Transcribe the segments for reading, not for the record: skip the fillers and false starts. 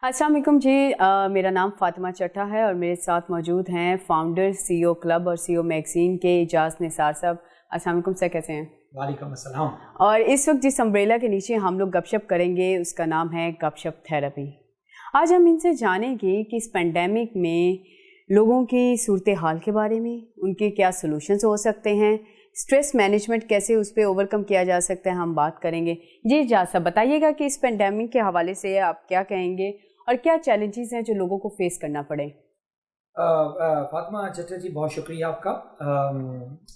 अस्सलाम वालेकुम जी। मेरा नाम फातिमा चट्टा है और मेरे साथ मौजूद हैं फाउंडर सीईओ क्लब और सीईओ मैगजीन के इजाज़ निसार साहब। अस्सलाम वालेकुम सर, कैसे हैं? वालेकुम अस्सलाम। और इस वक्त जिस अम्ब्रेला के नीचे हम लोग गपशप करेंगे उसका नाम है गपशप थेरेपी। आज हम इनसे जानेंगे कि इस पेंडेमिक में लोगों की सूरत हाल के बारे में, उनके क्या सोल्यूशंस हो सकते हैं, स्ट्रेस मैनेजमेंट कैसे उस पर ओवरकम किया जा सकता है, हम बात करेंगे। जी इजाज़ साहब, बताइएगा कि इस पेंडेमिक के हवाले से आप क्या कहेंगे और क्या चैलेंजेस हैं जो लोगों को फेस करना पड़े। फातिमा चट्टा जी, बहुत शुक्रिया आपका।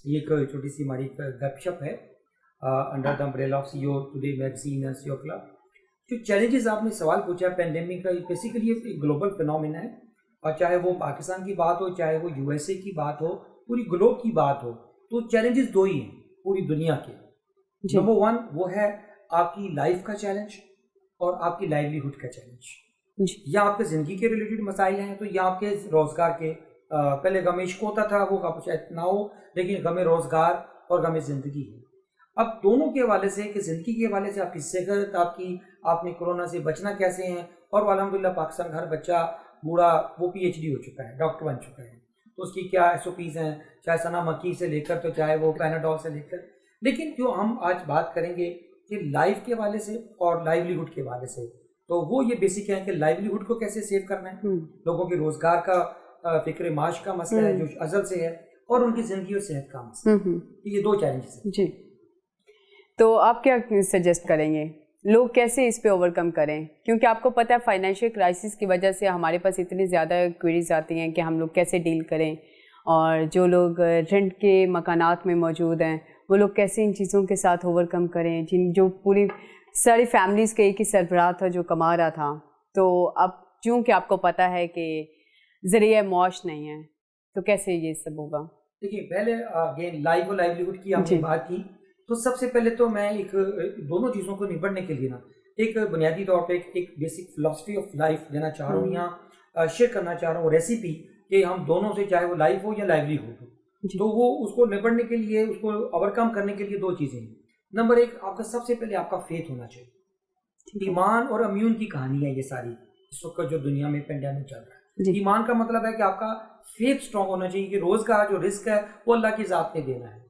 ये एक छोटी सी हमारी गपशप है under the umbrella of CEO today magazine and CEO club. जो चैलेंजेस आपने सवाल पूछा पेंडेमिक का, बेसिकली एक ग्लोबल फिनोमेना है और चाहे वो पाकिस्तान की बात हो, चाहे वो यूएसए की बात हो, पूरी ग्लोब की बात हो, तो चैलेंजेस दो ही हैं पूरी दुनिया के। नंबर वन वो है आपकी लाइफ का चैलेंज और आपकी लाइवलीहुड का चैलेंज। या आपके ज़िंदगी के रिलेटेड मसाइल हैं तो या आपके रोज़गार के। पहले गम इश्क होता था, वो आप शायद ना हो, लेकिन गम रोज़गार और गम ज़िंदगी है। अब दोनों के हवाले से कि ज़िंदगी के हवाले से आपकी सेहत, आपने कोरोना से बचना कैसे हैं, और अल्हम्दुलिल्लाह पाकिस्तान का हर बच्चा बूढ़ा वो PhD हो चुका है, डॉक्टर बन चुका है, तो उसकी क्या SOPs हैं, चाहे सना मक्की से लेकर तो चाहे वो पैनाडोल से लेकर। लेकिन जो हम आज बात करेंगे कि लाइफ के हवाले से और लाइवलीहुड के हवाले से, तो वो ये बेसिक है कि लाइवलीहुड को कैसे सेव करना है, लोगों के रोजगार का फिक्र माश का मसला है जो अजल से है, और उनकी जिंदगी और सेहत का मसला। ये दो चैलेंजेस हैं। जी, तो आप क्या सजेस्ट करेंगे, लोग कैसे इस पे ओवरकम करें? क्योंकि आपको पता है फाइनेंशियल क्राइसिस की वजह से हमारे पास इतनी ज़्यादा क्वेरीज आती हैं कि हम लोग कैसे डील करें, और जो लोग रेंट के मकानात में मौजूद हैं वो लोग कैसे इन चीज़ों के साथ ओवरकम करें, जो पूरी सारी फैमिलीज़ के एक ही सरबराह था जो कमा रहा था, तो अब चूँकि आपको पता है कि ज़रिया मौश नहीं है, तो कैसे ये सब होगा? देखिए, पहले अगेन लाइफ और लाइवलीहुड की आपने बात की, तो सबसे पहले तो मैं एक दोनों चीज़ों को निपटने के लिए ना एक बुनियादी तौर पे एक बेसिक फिलॉसफी ऑफ लाइफ देना चाह रहा हूँ, यहाँ शेयर करना चाह रहा हूँ रेसिपी कि हम दोनों से, चाहे वो लाइफ हो या लाइवलीहुड हो, तो वो उसको निपटने के लिए, उसको ओवरकम करने के लिए दो चीज़ें हैं। नंबर एक, आपका सबसे पहले आपका फेथ होना चाहिए। ईमान और इम्यून की कहानी है ये सारी, इस वक्त जो दुनिया में पेंडेमिक चल रहा है। ईमान का मतलब है कि आपका फेथ स्ट्रांग होना चाहिए कि रोज का जो रिस्क है वो अल्लाह की ज़ात ने देना है।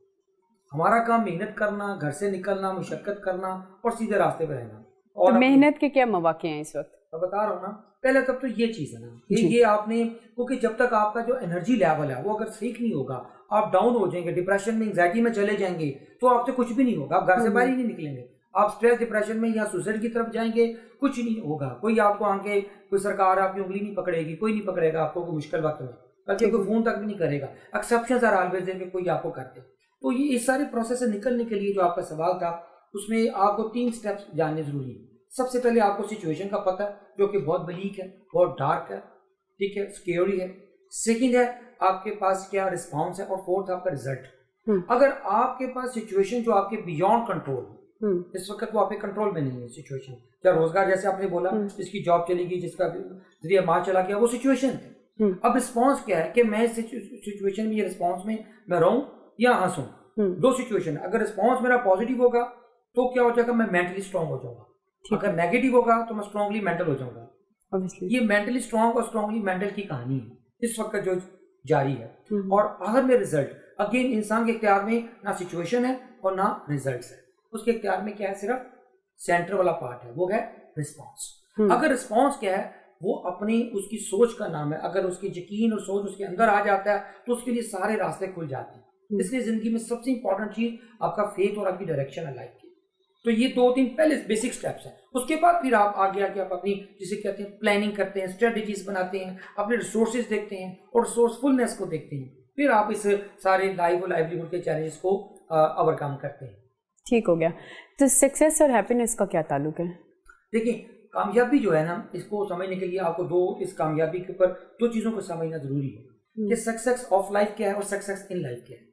हमारा काम मेहनत करना, घर से निकलना, मुशक्कत करना और सीधे रास्ते पर रहना। और तो मेहनत के क्या मौके हैं इस वक्त? मैं बता रहा हूँ ना, पहले तब तो ये चीज़ है ना, ये आपने, क्योंकि जब तक आपका जो एनर्जी लेवल है वो अगर ठीक नहीं होगा, आप डाउन हो जाएंगे, डिप्रेशन में, एंग्जाइटी में चले जाएंगे, तो आपसे कुछ भी नहीं होगा, आप घर से बाहर ही नहीं निकलेंगे, आप स्ट्रेस डिप्रेशन में या सुसाइड की तरफ जाएंगे, कुछ नहीं होगा। कोई आपको आके, कोई सरकार आपकी उंगली नहीं पकड़ेगी, कोई नहीं पकड़ेगा आपको कोई मुश्किल वक्त में, बल्कि कोई फोन तक भी नहीं करेगा। एक्सेप्शंस आर ऑलवेज देयर कि कोई आपको करते। तो ये इस सारे प्रोसेस से निकलने के लिए जो आपका सवाल था, उसमें आपको 3 स्टेप्स जानने जरूरी है। सबसे पहले आपको सिचुएशन का पता है जो कि बहुत ब्लीक है, बहुत डार्क है, ठीक है, स्केरी है। सेकंड है आपके पास क्या रिस्पांस है, और फोर्थ आपका रिजल्ट। अगर आपके पास सिचुएशन जो आपके बियॉन्ड कंट्रोल, इस वक्त वो आपके कंट्रोल में नहीं है सिचुएशन, क्या रोजगार जैसे आपने बोला, जिसकी जॉब चली गई, जिसका जरिए मार्च चला गया, वो सिचुएशन है। अब रिस्पॉन्स क्या है कि मैं सिचुएशन में, ये रिस्पॉन्स में मैं रहूं या हंसूं, दो सिचुएशन है। अगर रिस्पॉन्स मेरा पॉजिटिव होगा तो क्या हो जाएगा, मैं मेंटली स्ट्रांग हो जाऊंगा। अगर नेगेटिव होगा तो मैं स्ट्रांगली मेंटल हो जाऊंगा। ये मेंटली स्ट्रांग और स्ट्रांगली मेंटल की कहानी है इस वक्त जो जारी है। और आखिर में रिजल्ट, अगेन इंसान के इख्तियार में ना सिचुएशन है और ना रिजल्ट्स है, उसके इख्तियार में क्या है, सिर्फ सेंटर वाला पार्ट है, वो है रिस्पॉन्स। अगर रिस्पॉन्स क्या है, वो अपनी उसकी सोच का नाम है। अगर उसकी यकीन और सोच उसके अंदर आ जाता है तो उसके लिए सारे रास्ते खुल जाते हैं। इसलिए जिंदगी में सबसे इंपॉर्टेंट चीज आपका फेथ और आपकी डायरेक्शन है लाइफ की। तो ये 2-3 पहले बेसिक स्टेप्स हैं। उसके बाद फिर आप आगे आके आप अपनी, जिसे कहते हैं, प्लानिंग करते हैं, स्ट्रेटजीज बनाते हैं, अपने रिसोर्सेज देखते हैं और रिसोर्सफुलनेस को देखते हैं। फिर आप इस सारे लाइफ और लाइवलीहुड के चैलेंजेस को ओवरकम करते हैं। ठीक हो गया। तो सक्सेस और हैप्पीनेस का क्या ताल्लुक है? देखिए, कामयाबी जो है ना, इसको समझने के लिए आपको इस कामयाबी के ऊपर 2 चीज़ों को समझना जरूरी है कि सक्सेस ऑफ लाइफ क्या है और सक्सेस इन लाइफ क्या है।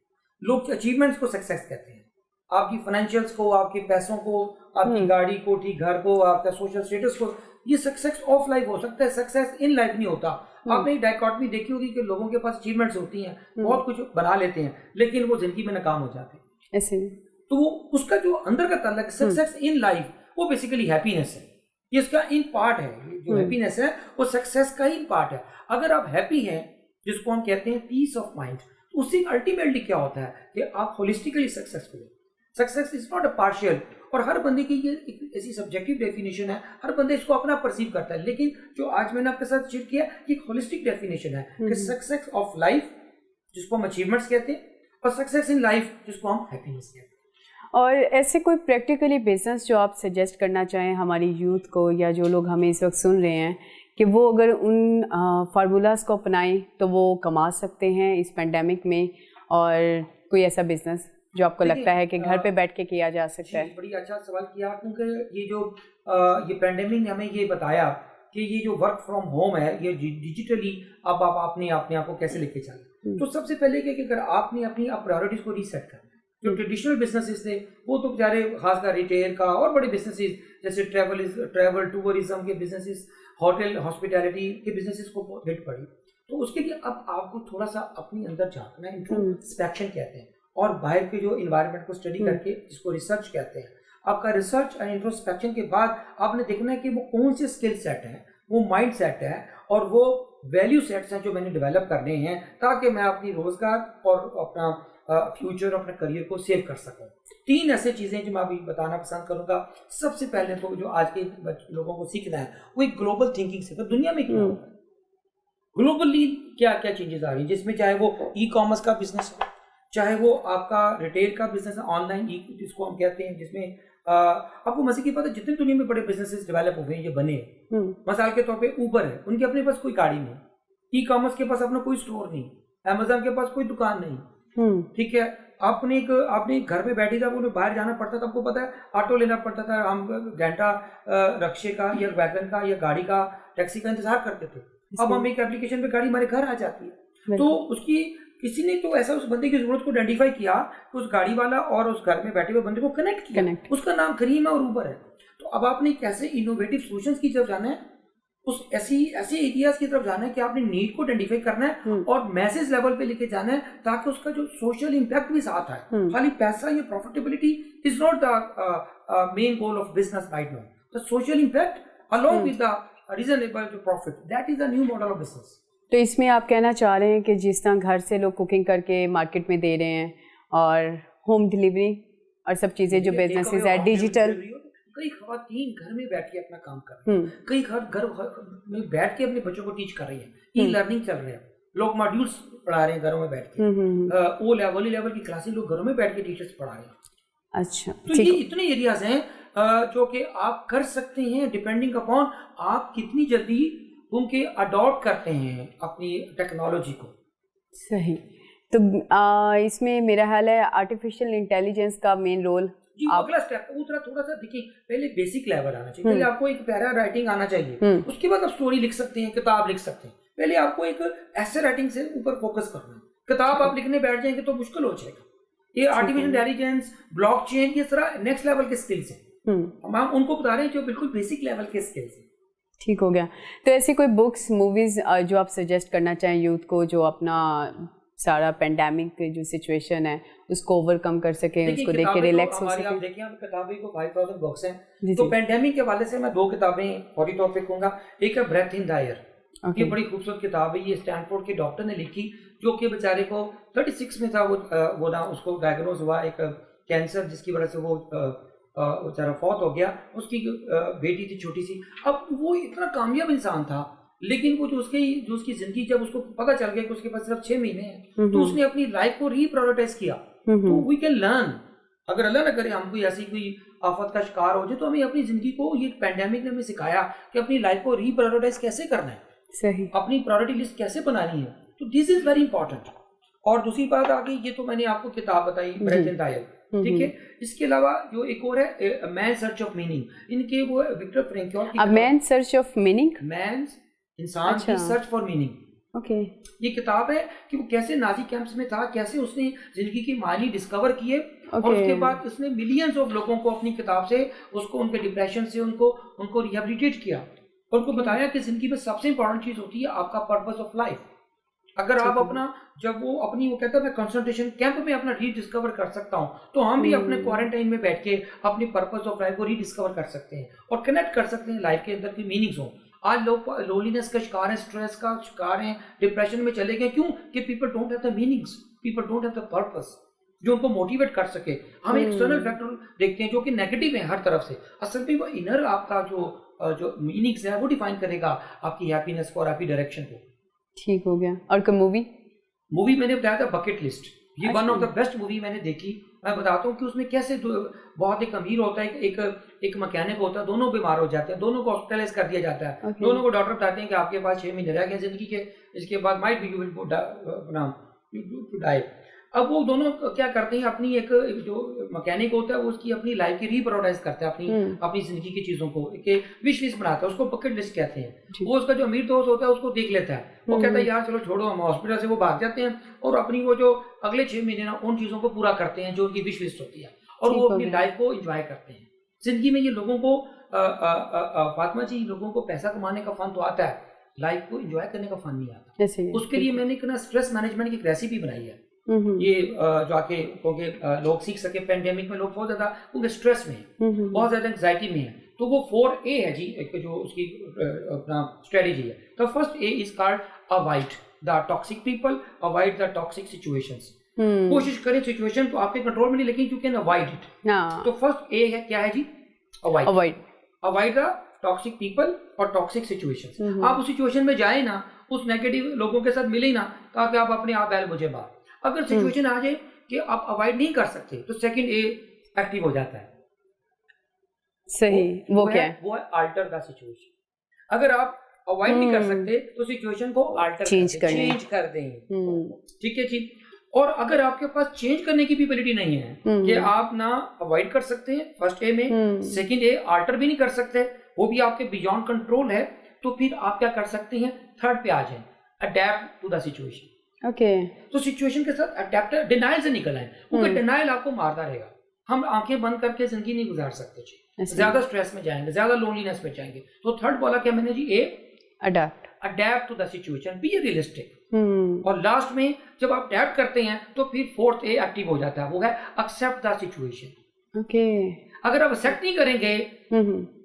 लोग अचीवमेंट्स को सक्सेस कहते हैं, आपकी फाइनेंशियल्स को, आपके पैसों को, आपकी गाड़ी को, ठीक, घर को, आपका सोशल स्टेटस को, ये सक्सेस ऑफ लाइफ हो सकता है, सक्सेस इन लाइफ नहीं होता। आपने एक डायकॉटमी देखी होगी कि लोगों के पास अचीवमेंट्स होती हैं, बहुत कुछ बना लेते हैं, लेकिन वो जिंदगी में नाकाम हो जाते हैं ऐसे। तो वो उसका जो अंदर का ताल्लुक सक्सेस इन लाइफ, वो बेसिकली हैप्पीनेस है। ये इसका इन पार्ट है। ये जो हैप्पीनेस है वो सक्सेस का ही पार्ट है। अगर आप हैप्पी हैं, जिसको हम कहते हैं पीस ऑफ माइंड, तो उससे अल्टीमेटली क्या होता है कि आप होलिस्टिकली सक्सेसफुल हैं। Success is not a partial, और हर बंदे की ये एक ऐसी सब्जेक्टिव डेफिनेशन है, हर बंदे इसको अपना परसीव करता है। लेकिन जो आज मैंने आपके साथ शेयर किया ये एक होलिस्टिक डेफिनेशन है कि सक्सेस ऑफ लाइफ, जिसको हम अचीवमेंट्स कहते हैं, और सक्सेस इन लाइफ, जिसको हम हैप्पीनेस कहते हैं। और ऐसे कोई प्रैक्टिकली बिजनेस जो आप सजेस्ट करना चाहें हमारी यूथ को, या जो लोग हमें इस वक्त सुन रहे हैं, कि वो अगर उन फार्मूलाज को अपनाएं तो वो कमा सकते हैं इस पेंडेमिक में, और कोई ऐसा बिजनेस जो आपको लगता है कि घर पे बैठ के किया जा सकता है? बड़ी अच्छा सवाल किया, क्योंकि ये जो ये पेंडेमिक ने हमें ये बताया कि ये जो वर्क फ्रॉम होम है, ये डिजिटली अब आप अपने आप को कैसे लेके चलें। तो सबसे पहले कि अगर आपने अपनी प्रायोरिटीज को रीसेट करना है, जो ट्रेडिशनल बिजनेसेस थे वो तो बेचारे, खासकर रिटेल का और बड़े बिजनेसेस जैसे ट्रैवल टूरिज्म के बिजनेसेस, होटल हॉस्पिटैलिटी के बिजनेसेस को हिट पड़ी। तो उसके लिए अब आपको थोड़ा सा अपने अंदर झांकना है, इंट्रोस्पेक्शन कहते हैं, और बाहर के जो इन्वायरमेंट को स्टडी करके, जिसको रिसर्च कहते हैं। आपका रिसर्च एंड इंट्रोस्पेक्शन के बाद आपने देखना है कि वो कौन से स्किल सेट हैं, वो माइंड सेट है, और वो वैल्यू सेट्स हैं जो मैंने डेवलप करने हैं, ताकि मैं अपनी रोजगार और अपना फ्यूचर, अपने करियर को सेव कर सकूं। 3 ऐसे चीज़ें जो मैं अभी बताना पसंद करूंगा। सबसे पहले तो जो आज के लोगों को सीखना है वो एक ग्लोबल थिंकिंग से, तो दुनिया में क्या हो रहा है, ग्लोबली क्या क्या चेंजेस आ रही है, जिसमें चाहे वो ई कॉमर्स का बिजनेस हो, चाहे वो आपका रिटेल का बिजनेस है, ऑनलाइन जिसको हम कहते हैं, जिसमें आपको मजे की पता है जितने दुनिया में बड़े बिजनेसेस डेवलप हुए हैं, ये बने हैं। मिसाल के तौर पे ऊबर है, उनके अपने पास कोई गाड़ी नहीं, ई कॉमर्स के पास अपना कोई स्टोर नहीं, अमेजोन के पास कोई दुकान नहीं, ठीक है। आपने एक घर में बैठी था, वो बाहर जाना पड़ता था, आपको पता है ऑटो लेना पड़ता था, हम घंटा रक्शे का या वैगन का या गाड़ी का, टैक्सी का इंतजार करते थे। अब हम एक एप्लीकेशन पे गाड़ी हमारे घर आ जाती है। तो उसकी किसी ने तो ऐसा उस बंदे की जरूरत को आइडेंटिफाई किया कि उस गाड़ी वाला और उस घर में बैठे हुए बंदे को कनेक्ट किया, उसका नाम करीम है और ऊबर है। तो अब आपने कैसे इनोवेटिव सॉल्यूशंस की तरफ जाना है, उस ऐसे एरियाज की तरफ जाना है कि आपने नीड को आइडेंटिफाई करना है और मैसेज लेवल पे लेके जाना है, ताकि उसका जो सोशल इंपैक्ट भी साथ आए। खाली पैसा या profitability is not the main goal of business right now. The social impact along with the reasonable profit, that is the new model of business. तो इसमें आप कहना चाह रहे हैं कि जिस तरह घर से लोग कुकिंग करके मार्केट में दे रहे हैं, और होम डिलीवरी और सब चीज़ें जो बिजनेसेस है डिजिटल, कई खवातीन घर में बैठ के अपना काम कर रही हैं, कई घर में बैठ के अपने बच्चों को टीच कर रही हैं, ई लर्निंग चल रहे हैं, लोग मॉड्यूल्स पढ़ा रहे हैं घरों में बैठ के, ओ लेवल की क्लासेस लोग घरों में बैठ के टीचर्स पढ़ा रहे हैं। अच्छा, तो ये इतने एरियाज हैं जो कि आप कर सकते हैं, डिपेंडिंग अपॉन आप कितनी जल्दी उनके अडॉप्ट करते हैं अपनी टेक्नोलॉजी को। सही। तो इसमें मेरा ख्याल है आर्टिफिशियल इंटेलिजेंस का मेन रोल। जी, अगला स्टेप थोड़ा सा देखिए, पहले बेसिक लेवल आना चाहिए, पहले आपको एक पैरा राइटिंग आना चाहिए, उसके बाद आप स्टोरी लिख सकते हैं, किताब लिख सकते हैं। पहले आपको एक ऐसे राइटिंग से ऊपर फोकस करना है। किताब आप लिखने बैठ जाएंगे तो मुश्किल हो जाएगा। ये आर्टिफिशियल इंटेलिजेंस, ब्लॉकचेन, ये सारा नेक्स्ट लेवल के स्किल्स हैं, हम उनको बता रहे हैं जो बिल्कुल बेसिक लेवल के स्किल्स हैं। ठीक हो गया। तो ऐसी कोई बुक्स, मूवीज जो आप सजेस्ट करना चाहें यूथ को, जो अपना सारा पेंडेमिक जो सिचुएशन है उसको ओवरकम कर सके, उसको देख के रिलैक्स हो सके? आप देखिए, किताबें को 5000 बुक्स हैं। तो पेंडेमिक के हवाले से मैं 2 किताबें फौरी तौर पे कहूँगा। एक है ब्रेथ इन द एयर, ये बड़ी खूबसूरत किताब है, ये स्टैनफोर्ड के डॉक्टर ने लिखी, जो कि बेचारे को 36 में था, वो ना उसको डायग्नोज हुआ एक कैंसर, जिसकी वजह से वो बेचारा फौत हो गया। उसकी बेटी थी छोटी सी। अब वो इतना कामयाब इंसान था, लेकिन वो जो उसकी जिंदगी, जब उसको पता चल गया कि उसके पास सिर्फ 6 महीने हैं, तो उसने अपनी लाइफ को रीप्रायोरिटाइज किया। तो वी कैन लर्न, अगर अल्लाह ना करे हम कोई ऐसी कोई आफत का शिकार हो जाए, तो हमें अपनी जिंदगी को, ये पैंडेमिक ने हमें सिखाया कि अपनी लाइफ को रीप्रायोरिटाइज कैसे करना है, सही, अपनी प्रायोरिटी लिस्ट कैसे बनानी है। तो दिस इज वेरी इंपॉर्टेंट। और दूसरी बात आ गई, ये तो मैंने आपको किताब बताई, ब्रेथ इन द एयर, ठीक है। इसके अलावा जो एक और है, मैन सर्च ऑफ मीनिंग, इनके वो विक्टर फ्रैंकल की man search of meaning, man इंसान की सर्च फॉर मीनिंग। ओके। ये किताब है कि वो कैसे नाजी कैंप्स में था, कैसे उसने जिंदगी के मायने डिस्कवर किए, और उसके बाद उसने मिलियंस ऑफ लोगों को अपनी किताब से, उसको उनके डिप्रेशन से उनको रिहेबिलिटेट किया, और उनको बताया कि जिंदगी में सबसे इंपॉर्टेंट चीज होती है आपका पर्पस ऑफ लाइफ। अगर आप अपना जब वो अपनी वो कहता है मैं कंसंट्रेशन कैंप में अपना रीडिस्कवर कर सकता हूँ, तो हम भी अपने क्वारंटाइन में बैठ के अपनी पर्पस ऑफ लाइफ को रीडिस्कवर कर सकते हैं और कनेक्ट कर सकते हैं लाइफ के अंदर की मीनिंग्स हो। आज लोग लोनलीनेस का शिकार हैं, स्ट्रेस का शिकार हैं, डिप्रेशन में चले गए। क्यों? कि people don't have the meanings, people don't have the purpose जो उनको मोटिवेट कर सके। हम एक्सटर्नल फैक्टर देखते हैं जो कि नेगेटिव है हर तरफ से। असल में वो इनर आपका जो मीनिंग्स है वो डिफाइन करेगा आपकी हैप्पीनेस को और आपकी डायरेक्शन को। ठीक हो गया। और कोई मूवी मैंने बताया था बकेट लिस्ट, ये one of the best movie मैंने देखी। मैं बताता हूँ कि उसमें कैसे बहुत एक अमीर होता है, एक मैकेनिक होता है, दोनों बीमार हो जाते हैं, दोनों को हॉस्पिटलाइज कर दिया जाता है। दोनों को डॉक्टर बताते हैं कि आपके पास 6 महीने रह गए जिंदगी के, इसके बाद might be you will die. अब वो दोनों क्या करते हैं, अपनी एक जो मैकेनिक होता है वो उसकी अपनी लाइफ की रीप्रायोरिटाइज करता है, अपनी जिंदगी की चीजों को विश लिस्ट बनाता है, उसको बकेट लिस्ट कहते हैं। वो उसका जो अमीर दोस्त होता है उसको देख लेता है, वो कहता है यार चलो छोड़ो हम हॉस्पिटल से, वो भाग जाते हैं और अपनी वो जो अगले 6 महीने ना उन चीजों को पूरा करते हैं जो उनकी विश लिस्ट होती है, और वो अपनी लाइफ को एंजॉय करते हैं। जिंदगी में ये लोगों को फातिमा जी, लोगों को पैसा कमाने का फन तो आता है, लाइफ को एंजॉय करने का फन नहीं आता। उसके लिए मैंने एक ना स्ट्रेस मैनेजमेंट की एक रेसिपी बनाई है, ये जाके क्योंकि लोग सीख सके। पेंडेमिक में लोग बहुत ज्यादा क्योंकि स्ट्रेस में है, बहुत ज्यादा एंजाइटी में है, तो वो 4A है जी, एक जो उसकी अपना स्ट्रेटेजी है। तो first A is called avoid the toxic people, avoid the toxic situations. कोशिश करें सिचुएशन तो आपके कंट्रोल में नहीं, लेकिन यू कैन अवॉइड इट। तो फर्स्ट A है क्या है जी? अवॉइड द टॉक्सिक पीपल और टॉक्सिक सिचुएशंस। आप उस सिचुएशन में जाए ना, उस नेगेटिव लोगों के साथ मिले ना, ताकि आप अपने आप बैल मुझे बात। अगर सिचुएशन आ जाए कि आप अवॉइड नहीं कर सकते तो सेकंड A एक्टिव हो जाता है। सही, वो क्या है? वो है अल्टर द सिचुएशन। अगर आप अवॉइड नहीं कर सकते तो सिचुएशन को अल्टर चेंज कर दें। ठीक है जी। और अगर आपके पास चेंज करने की भी एबिलिटी नहीं है कि आप ना अवॉइड कर सकते हैं फर्स्ट A में, सेकंड A अल्टर भी नहीं कर सकते, वो भी आपके बियॉन्ड कंट्रोल है, तो फिर आप क्या कर सकते हैं? थर्ड पे आ जाए, अडेप्ट टू द सिचुएशन। तो सिचुएशन के साथ अडेप्ट, डिनाइल से निकल आए, क्योंकि डिनाइल आपको मारता रहेगा। हम आंखें बंद करके जिंदगी नहीं गुजार सकते जी, ज्यादा स्ट्रेस में जाएंगे, ज्यादा लोनलीनेस में जाएंगे। तो थर्ड बोला क्या मैंने जी? A adapt to the situation, be realistic. और लास्ट में जब आप अडेप्ट करते हैं तो फिर फोर्थ A एक्टिव हो जाता है, वो है एक्सेप्ट द सिचुएशन। अगर आप एक्सेप्ट नहीं करेंगे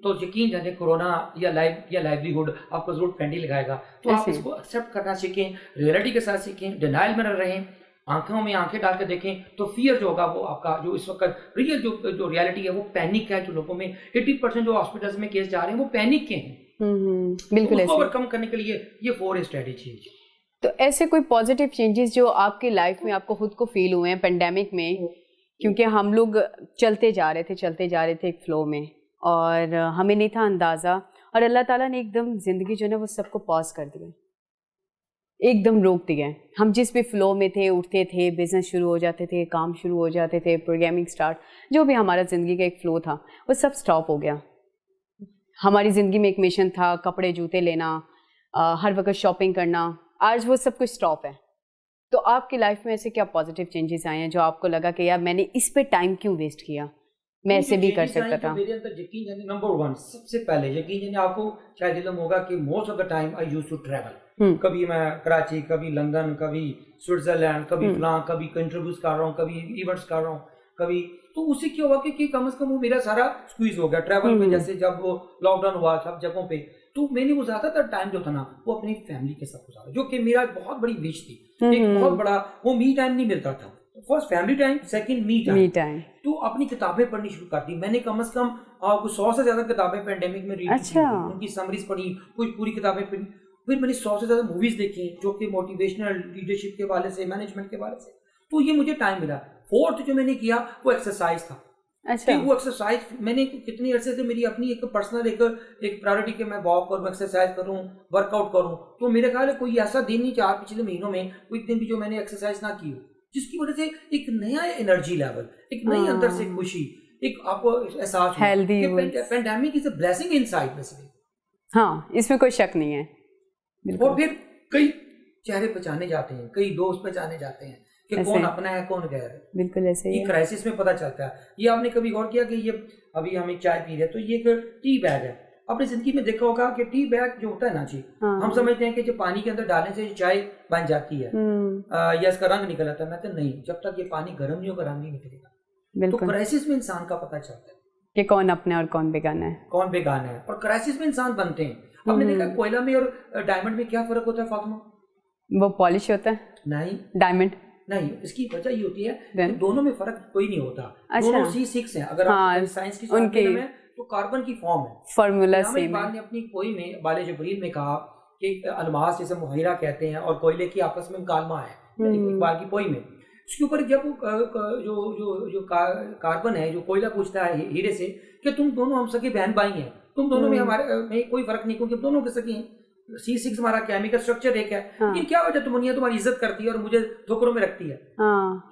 तो यकीन जाने कोरोना या लाइवलीहुड आपको जरूर पेंडी लगाएगा। तो आप इसको एक्सेप्ट करना सीखें, रियलिटी के साथ सीखें, डिनाइल में न रहें, आंखों में आंखें डाल के देखें। तो फियर जो होगा वो आपका जो इस वक्त रियल जो रियलिटी है वो पैनिक है। जो लोगों में 80% जो हॉस्पिटल्स में केस जा रहे हैं वो पैनिक के हैं। बिल्कुल, उसको ओवरकम करने के लिए ये 4A स्ट्रेटेजी है। तो ऐसे कोई पॉजिटिव चेंजेस जो आपकी लाइफ में आपको खुद को फील हुए हैं पेंडेमिक में? क्योंकि हम लोग चलते जा रहे थे एक फ्लो में, और हमें नहीं था अंदाज़ा, और अल्लाह ताला ने एकदम ज़िंदगी जो है वो सबको पॉज कर दिया, एकदम रोक दिया। हम जिस भी फ्लो में थे, उठते थे, बिजनेस शुरू हो जाते थे, काम शुरू हो जाते थे, प्रोग्रामिंग स्टार्ट, जो भी हमारा ज़िंदगी का एक फ्लो था वो सब स्टॉप हो गया। हमारी ज़िंदगी में एक मिशन था, कपड़े जूते लेना, हर वक्त शॉपिंग करना, आज वो सब कुछ स्टॉप है। तो आपकी लाइफ में ऐसे क्या पॉजिटिव चेंजेस आए हैं जो आपको लगा कि यार मैंने इस पे टाइम क्यों वेस्ट किया, मैं ऐसे भी कर सकता था? मेरे अंदर यकीन जाने नंबर 1 सबसे पहले यकीन जाने आपको शायद इल्म होगा कि most of the time I used to travel. कभी मैं कराची, कभी लंदन, कभी स्विट्जरलैंड, कभी फलां, कभी कंट्रीब्यूट कर रहा हूँ, कभी इवेंट्स कर रहा हूँ, कभी। तो उससे क्या हुआ कि कम से कम वो मेरा सारा स्क्वीज हो गया ट्रैवल में। जैसे जब वो लॉकडाउन हुआ सब जगहों पे, तो मैंने वो ज्यादातर टाइम जो था ना वो अपनी फैमिली के साथ गुजारा, जो कि मेरा बहुत बड़ी विश थी। एक बहुत बड़ा वो मी टाइम नहीं मिलता था। First family time, second me time. तो अपनी किताबें पढ़नी शुरू कर दी मैंने। कम से कम 100 से ज्यादा किताबें पेंडेमिक में रीड की, उनकी समरीज पढ़ी, कुछ पूरी किताबें पढ़ी। फिर मैंने 100 से ज्यादा मूवीज देखी जो कि मोटिवेशनल, लीडरशिप के वाले से, मैनेजमेंट के वाले से। तो ये मुझे टाइम मिला। फोर्थ जो मैंने किया वो एक्सरसाइज था। वो एक्सरसाइज मैंने कितनी अर्से से मेरी अपनी एक पर्सनल एक प्रायोरिटी के मैं वॉक करूँ, एक्सरसाइज करूँ, वर्कआउट करूँ। तो मेरे ख्याल है कोई ऐसा दिन नहीं 4 पिछले महीनों में कोई दिन भी जो मैंने एक्सरसाइज ना की हो, जिसकी वजह से एक नया एनर्जी लेवल, एक नई अंदर से खुशी, एक आपको एहसास हो कि pandemic is a blessing inside basically. हाँ, इसमें कोई शक नहीं है। और फिर कई चेहरे पहचाने जाते हैं, कई दोस्त पहचाने जाते हैं कि कौन अपना है कौन गैर है। बिल्कुल ऐसे ही क्राइसिस में पता चलता है। ये आपने कभी गौर किया कि ये अभी हम एक चाय पी रहे हैं तो ये एक टी बैग है। अपनी जिंदगी में देखा होगा कि टी बैग जो होता है ना जी, हम समझते हैं कि जो पानी के अंदर डालने से चाय बन जाती है या इसका रंग निकल आता है। मैं तो नहीं, जब तक ये पानी गर्म नहीं होगा रंग नहीं निकलेगा। तो क्राइसिस में इंसान का पता चलता है कि कौन अपना और कौन बेगाना है, कौन बेगाना है। और क्राइसिस में इंसान बनते हैं। आपने देखा कोयला में और डायमंड में क्या फर्क होता है फातिमा? वो पॉलिश होता है, नहीं डायमंड नहीं। इसकी वजह ये होती है कि दोनों में फर्क कोई नहीं होता। दोनों C6 हैं। अगर आप साइंस की उनके में तो कार्बन की फॉर्म है, फॉर्मूला सेम है। इकबाल ने अपनी पोई में बाले जबरील में कहा कि अलमास जिसे मुहैरा कहते हैं और कोयले की आपस में मुकालमा है। इकबाल की पोई में उसके ऊपर जब जो कार्बन है, जो कोयला पूछता है हीरे से कि तुम दोनों हम सगे बहन भाई हैं, तुम दोनों में हमारे में कोई फर्क नहीं, क्योंकि दोनों के सगे हैं। C6 हमारा केमिकल स्ट्रक्चर एक है, लेकिन क्या वजह दुनिया तुम्हारी इज्जत करती है और मुझे ठोकरों में रखती है।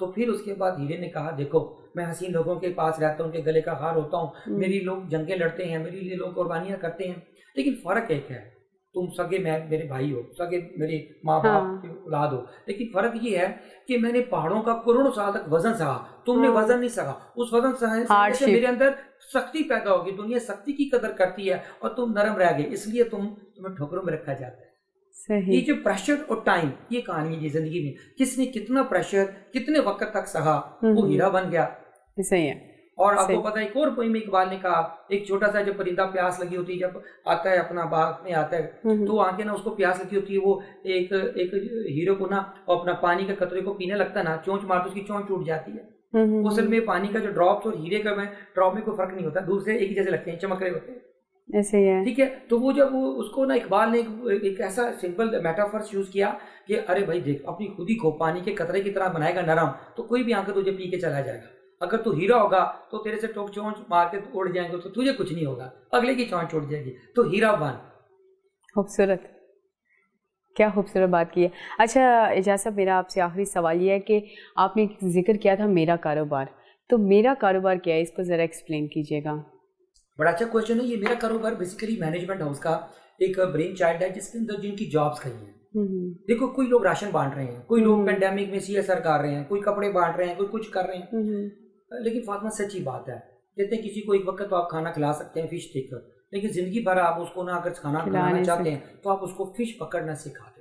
तो फिर उसके बाद हीरे ने कहा देखो मैं हसीन लोगों के पास रहता हूँ, उनके गले का हार होता हूँ, मेरी लोग जंगें लड़ते हैं, मेरे लिए लोग कुर्बानियां करते हैं, लेकिन फर्क एक है, तुम सगे मेरे भाई हो, सगे मेरे माँ बाप की औलाद हो, लेकिन फर्क ये है कि मैंने पहाड़ों का करोड़ों साल तक वजन सहा, तुमने वजन नहीं सहा। उस वजन सहने से मेरे अंदर सख्ती पैदा होगी, दुनिया सख्ती की कदर करती है और तुम नरम रह गए, इसलिए तुम्हें ठोकरों में रखा जाता है। सही। ये जो प्रेशर और टाइम, ये कहानी है जिंदगी में, किसने कितना प्रेशर कितने वक्त तक सहा वो हीरा बन गया। सही है। और आपको पता है एक और पोइम में इकबाल ने कहा, एक छोटा सा जब परिंदा प्यास लगी होती है, जब आता है अपना बाग में आता है तो आके ना उसको प्यास लगी होती है, वो एक हीरो को ना अपना पानी के कतरे को पीने लगता है ना, चोंच मारते उसकी चोंच टूट जाती है। असल में पानी का जो ड्रॉप्स और हीरे का ड्रॉप में कोई फर्क नहीं होता, दूर से एक ही जैसे लगते हैं, चमक रहे होते हैं। ऐसे ही है। ठीक है। तो वो जब उसको ना इकबाल ने एक ऐसा सिंपल मेटाफर्स यूज किया कि अरे भाई देख, अपनी खुदी को पानी के कतरे की तरह बनाएगा नरम, तो कोई भी आके तुझे पी के चला जाएगा। अगर तू हीरा होगा तो तेरे से टोक चोंच मार के उड़ जाएंगे तो तुझे कुछ नहीं होगा, अगले की चोंच उड़ जाएगी। तो हीरा बन। खूबसूरत, क्या खूबसूरत बात की है। अच्छा एजाज साहब, मेरा आपसे आखिरी सवाल ये है कि आपने जिक्र किया था मेरा कारोबार, तो मेरा कारोबार क्या है, इसको ज़रा एक्सप्लेन कीजिएगा। बड़ा अच्छा क्वेश्चन है ये। मेरा कारोबार बेसिकली मैनेजमेंट हाउस का एक ब्रेन चाइल्ड है, जिसके अंदर जिनकी जॉब्स कहीं हैं। देखो कोई लोग राशन बांट रहे हैं, कोई लोग पेंडेमिक में CSR कर रहे हैं, कोई कपड़े बांट रहे हैं, कोई कुछ कर रहे हैं। लेकिन फातिमा सच्ची बात है, कहते हैं किसी को एक वक्त तो आप खाना खिला सकते हैं फिश देकर, लेकिन जिंदगी भर आप उसको ना अगर खाना खिलाना चाहते हैं तो आप उसको फिश पकड़ना सिखा दें।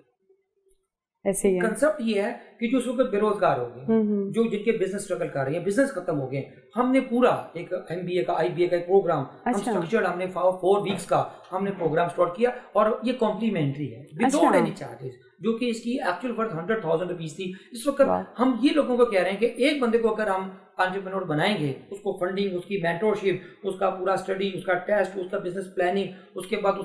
ऐसे ही कंसेप्ट ये है कि जो वक्त बेरोजगार हो गए, जो जिनके बिजनेस स्ट्रगल कर रहे हैं, बिजनेस खत्म हो गए, हमने पूरा एक MBA का IBA का एक प्रोग्राम हम स्ट्रक्चर्ड, हमने 4 वीक्स का हमने प्रोग्राम स्टार्ट किया और ये कॉम्प्लीमेंट्री है विदाउट एनी चार्जेस, जो कि इसकी एक्चुअल वर्थ 100,000 रुपीज थी। इस वक्त हम ये लोगों को कह रहे हैं कि एक बंदे को अगर हम एंटरप्रेन्योर बनाएंगे, उसको फंडिंग, उसकी मेंटरशिप, उसका पूरा स्टडी, उसका टेस्ट, उसका बिजनेस प्लानिंग, उसके बाद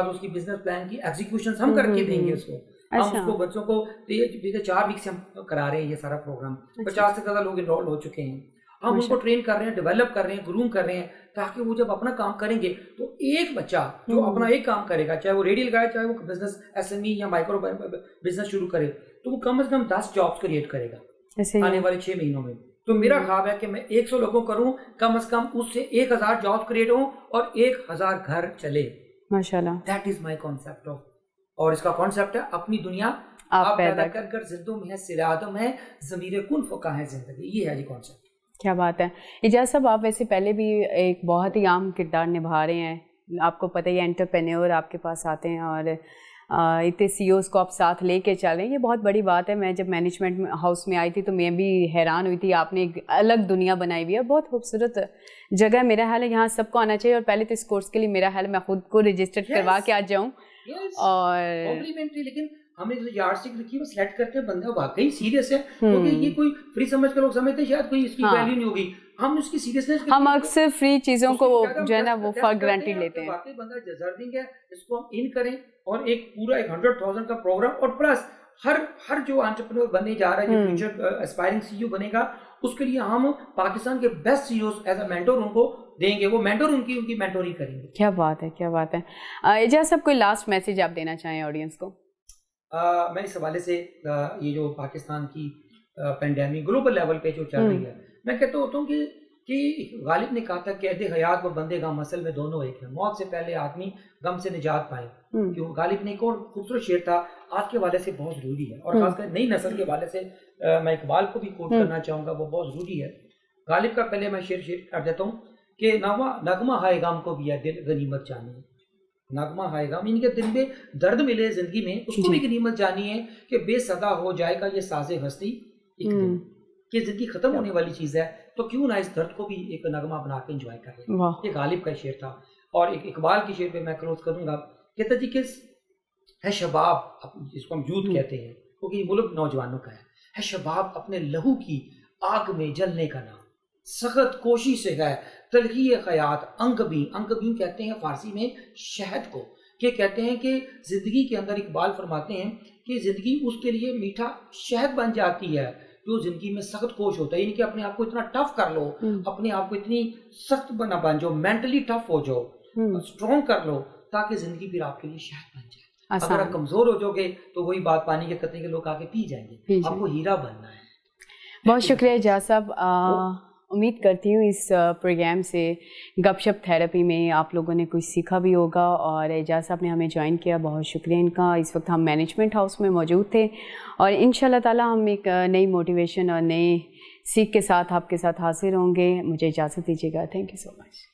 उसकी बिजनेस प्लान की एग्जीक्यूशन हम करके देंगे उसको। हम उसको बच्चों को 4 वीक से हम करा रहे हैं ये सारा प्रोग्राम। 50 से ज्यादा लोग इनरोल हो चुके हैं। हम उनको ट्रेन कर रहे हैं, डेवलप कर रहे हैं, ग्रूम कर रहे हैं, ताकि वो जब अपना काम करेंगे तो एक बच्चा जो अपना एक काम करेगा, चाहे वो रेडी लगाए, चाहे वो बिजनेस SME या माइक्रो बिजनेस शुरू करे, तो वो कम से कम 10 जॉब्स क्रिएट करेगा आने वाले 6 महीनों में। तो मेरा ख्वाब है कि मैं 100 लोगों करूं, कम से कम उससे 1000 जॉब्स क्रिएट हो और 1000 घर चले। माशाल्लाह, that is my concept of. और इसका कॉन्सेप्ट है अपनी दुनिया आप पैदा कर जिंदों में है सिरादम है ज़मीरे कुन फका है जिंदगी। ये है जी कॉन्सेप्ट। क्या बात है एजाज साहब, आप वैसे पहले भी एक बहुत ही आम किरदार निभा रहे हैं, आपको पता ही एंटरप्रेन्योर आपके पास आते हैं और इतने CEOs को आप साथ लेके चल रहे हैं, ये बहुत बड़ी बात है। मैं जब मैनेजमेंट हाउस में आई थी तो मैं भी हैरान हुई थी, आपने एक अलग दुनिया बनाई हुई है, बहुत खूबसूरत जगह है। मेरा ख्याल है यहाँ सबको आना चाहिए और पहले तो इस कोर्स के लिए मेरा ख्याल मैं खुद को रजिस्टर करवा के आ जाऊँ। और कॉम्प्लीमेंट्री, लेकिन हमने जो यार्डस्टिक रखी है वो सेलेक्ट करते हैं, बंदा वाकई सीरियस है, क्योंकि ये कोई फ्री समझ कर लोग समझते हैं शायद कोई इसकी वैल्यू नहीं होगी। हम उसकी सीरियसनेस, हम अक्सर फ्री चीजों को जो है ना वो फॉर ग्रांटेड लेते हैं। वाकई बंदा डिजर्विंग है, इसको हम इन करें और एक पूरा 100,000 का प्रोग्राम, और प्लस हर जो एंटरप्रेन्योर बनने जा रहा है, जो फ्यूचर एस्पायरिंग CEO बनेगा, उसके लिए हम पाकिस्तान के best CEOs as a mentor उनको देंगे, वो मेंटोर उनकी मेंटोरिंग करेंगे। क्या बात है, क्या बात है। एजाज साहब, कोई लास्ट मैसेज आप देना चाहें ऑडियंस को? मैं इस हवाले से ये जो पाकिस्तान की पेंडेमिक ग्लोबल लेवल पे जो चल रही है, मैं कहता होता हूँ कि गालिब ने कहा था कि कैद हयात व बंदे गम असल में दोनों एक है, मौत से पहले आदमी गम से निजात पाए। क्यों? गालिब ने एक और खूबसूरत शेर था, आज के हवाले से बहुत जरूरी है, और खासकर नई नस्ल के हवाले से मैं इकबाल को भी कोट करना चाहूँगा, वो बहुत जरूरी है। गालिब का पहले मैं शेर कर देता हूँ कि नगमा हाय गम को भी दिल गनीमत जानिए। नगमा हाय गम, इनके दिल में दर्द मिले जिंदगी में, उसको भी गनीमत जानिए कि बेसदा हो जाएगा ये साजे हस्ती एक दिन, कि जिंदगी खत्म होने वाली चीज है, तो क्यों ना इस दर्द को भी एक नगमा बना के एंजॉय करें। ये गालिब का शेर था। और एक इकबाल की शेर पे मैं क्लोज करूंगा, कहता जी कि है शबाब, जिसको हम यूथ कहते हैं, क्योंकि मुल्क नौजवानों का है शबाब अपने लहू की आग में जलने का नाम, सख्त कोशिश से है तलखी ख़यात अंकबीं कहते हैं फारसी में शहद को, कि कहते हैं कि ज़िंदगी के अंदर इकबाल फरमाते हैं कि ज़िंदगी उसके लिए मीठा शहद बन जाती है जो ज़िंदगी में सख्त कोश होता है। यानी कि अपने आप को इतना टफ कर लो, अपने आप को इतनी सख्त बन जाओ, मेंटली टफ हो जाओ, स्ट्रॉन्ग कर लो, ताकि ज़िंदगी फिर आपके लिए शहद बन जाए। अगर आप कमज़ोर हो जाओगे तो वही बात, पानी के कतरे के लोग आके पी जाएंगे। आपको हीरा बनना है। बहुत शुक्रिया एजाज साहब। उम्मीद करती हूँ इस प्रोग्राम से गपशप थेरेपी में आप लोगों ने कुछ सीखा भी होगा। और एजाज साहब ने हमें ज्वाइन किया, बहुत शुक्रिया इनका। इस वक्त हम मैनेजमेंट हाउस में मौजूद थे और इंशाल्लाह ताला हम एक नई मोटिवेशन और नए सीख के साथ आपके साथ हाजिर होंगे। मुझे इजाज़त दीजिएगा। Thank you so much.